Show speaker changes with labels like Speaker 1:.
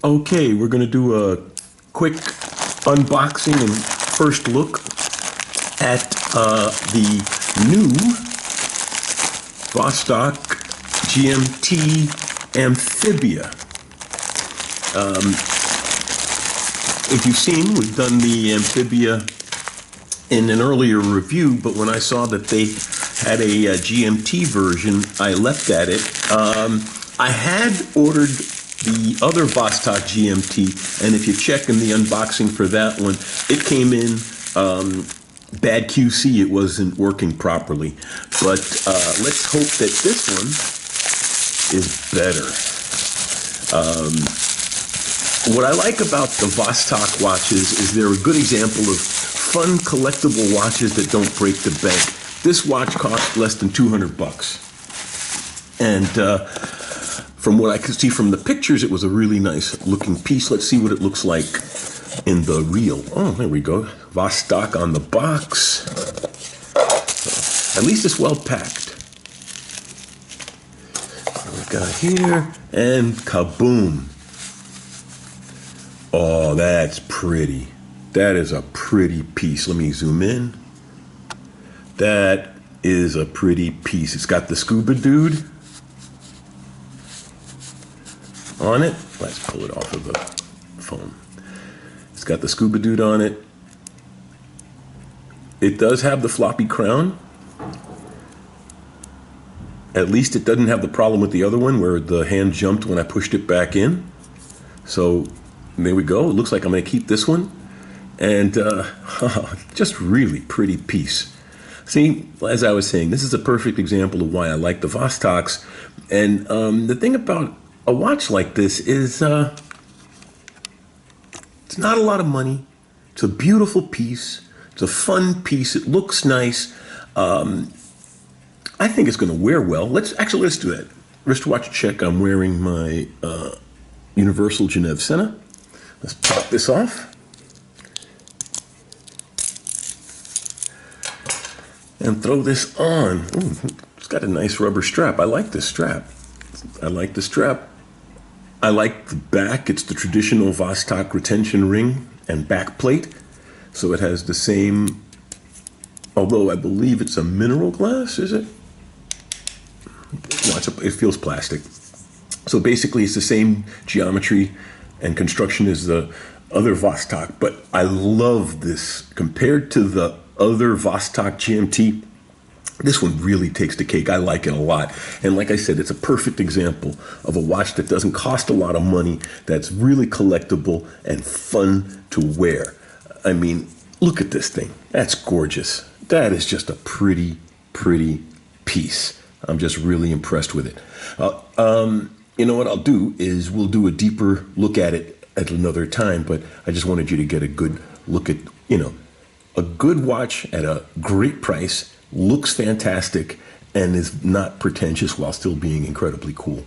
Speaker 1: Okay, we're going to do a quick unboxing and first look at the new Vostok GMT Amphibia. If you've seen, we've done the Amphibia in an earlier review, but when I saw that they had a GMT version, I leapt at it. I had ordered the other Vostok GMT, and if you check in the unboxing for that one, it came in bad QC. It wasn't working properly. But let's hope that this one is better. What I like about the Vostok watches is they're a good example of fun collectible watches that don't break the bank. This watch cost less than 200 bucks. And from what I could see from the pictures, it was a really nice looking piece. Let's see what it looks like in the real. Oh, there we go. Vostok on the box. At least it's well packed. What we got here, and kaboom. Oh, that's pretty. That is a pretty piece. Let me zoom in. That is a pretty piece. It's got the scuba dude on it. Let's pull it off of the phone. It's got the scuba dude on it. It does have the floppy crown. At least it doesn't have the problem with the other one where the hand jumped when I pushed it back in. So there we go. It looks like I'm going to keep this one. And just really pretty piece. See, as I was saying, this is a perfect example of why I like the Vostoks. And the thing about a watch like this is it's not a lot of money. It's a beautiful piece. It's a fun piece. It looks nice. I think it's going to wear well. Let's do that. Wristwatch check. I'm wearing my Universal Genève Senna. Let's pop this off. And throw this on. Ooh, it's got a nice rubber strap. I like this strap. I like the strap. I like the back. It's the traditional Vostok retention ring and back plate. So it has the same, although I believe it's a mineral glass, is it? No, it feels plastic. So basically it's the same geometry and construction as the other Vostok, but I love this. Compared to the other Vostok GMT, this one really takes the cake. I like it a lot. And like I said, it's a perfect example of a watch that doesn't cost a lot of money, that's really collectible and fun to wear. I mean, look at this thing. That's gorgeous. That is just a pretty, pretty piece. I'm just really impressed with it. You know what I'll do is we'll do a deeper look at it at another time, but I just wanted you to get a good look at, a good watch at a great price, looks fantastic, and is not pretentious while still being incredibly cool.